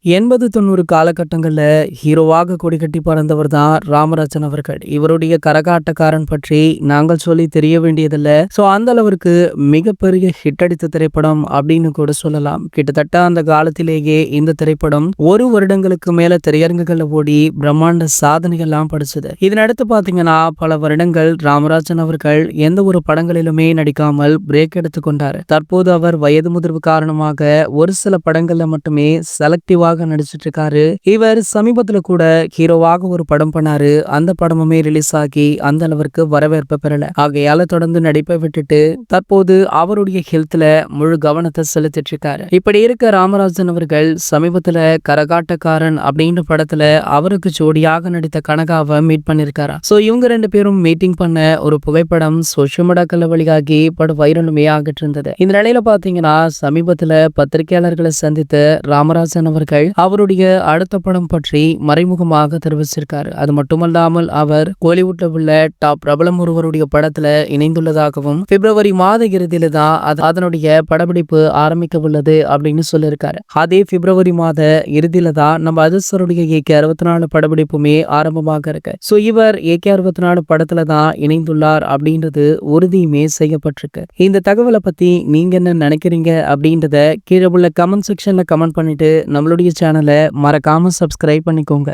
80, 90 காலகட்டங்கள்ல ஹீரோவாக கொடிகட்டி பறந்தவர் தான் ராமராஜன் அவர்கள். இவருடைய கரகாட்டக்காரன் பற்றி நாங்கள் சொல்லி தெரிய வேண்டியதில்ல. அந்த அளவிற்கு மிகப்பெரிய ஹிட் அடித்த திரைப்படம் அப்படின்னு கூட சொல்லலாம். கிட்டத்தட்ட அந்த காலத்திலேயே இந்த திரைப்படம் 1 வருடங்களுக்கு மேல திரையரங்குகள்ல ஓடி பிரம்மாண்ட சாதனைகள்லாம் படைச்சது. இதனடுத்து பாத்தீங்கன்னா பல வருடங்கள் ராமராஜன் அவர்கள் எந்த ஒரு படங்களிலுமே நடிக்காமல் பிரேக் எடுத்துக்கொண்டார். தற்போது அவர் வயது முதிர்வு காரணமாக ஒரு சில படங்கள்ல மட்டுமே செலக்டிவா நடிச்சிட்டு இருக்காரு. இவர் சமீபத்துல கூட ஹீரோவாக ஒரு படம் பண்ணாரு. அந்த படமுமே ரிலீஸ் ஆகி அந்த அளவிற்கு வரவேற்பு பெறல. ஆகையால தொடர்ந்து நடிப்பை விட்டுட்டு தற்போது அவருடைய ஹெல்த்ல முழு கவனத்தை செலுத்திட்டு இருக்காரு. இப்படி இருக்க ராமராஜன் அவர்கள் சமீபத்துல கரகாட்டக்காரன் அப்படின்ற படத்துல அவருக்கு ஜோடியாக நடித்த கனகாவை மீட் பண்ணிருக்காரா. இவங்க 2 பேரும் மீட்டிங் பண்ண ஒரு புகைப்படம் சோசியல் மீடியாக்கள்ல வெளியாகி பட வைரலுமே ஆகிட்டு இருந்தது. இந்த நிலையில பாத்தீங்கன்னா சமீபத்துல பத்திரிகையாளர்களை சந்தித்த ராமராஜன் அவர்கள் அவருடைய அடுத்த படம் பற்றி மறைமுகமாக தெரிவிச்சிருக்காரு. அது மட்டுமல்லாமல் அவர் கோலிவுட்ல உள்ள டாப் பிரபலம் ஒருவருடைய படத்துல இணைந்துள்ளதாகவும் பிப்ரவரி மாத இறுதியில தான் அதனுடைய படப்பிடிப்பு ஆரம்பிக்க உள்ளது அப்படின்னு சொல்லியிருக்காரு. அதே பிப்ரவரி மாத இறுதியில தான் நம்ம அதிர்ஷ்டருடைய AK64 படப்பிடிப்புமே ஆரம்பமாக இருக்கு. இவர் AK64 படத்துல தான் இணைந்துள்ளார் அப்படின்றது உறுதியுமே செய்யப்பட்டிருக்கு. இந்த தகவலை பத்தி நீங்க என்ன நினைக்கிறீங்க அப்படின்றத கீழே உள்ள கமெண்ட் செக்ஷன்ல கமெண்ட் பண்ணிட்டு நம்மளுடைய சேனலை மறக்காம சப்ஸ்கிரைப் பண்ணிக்கோங்க.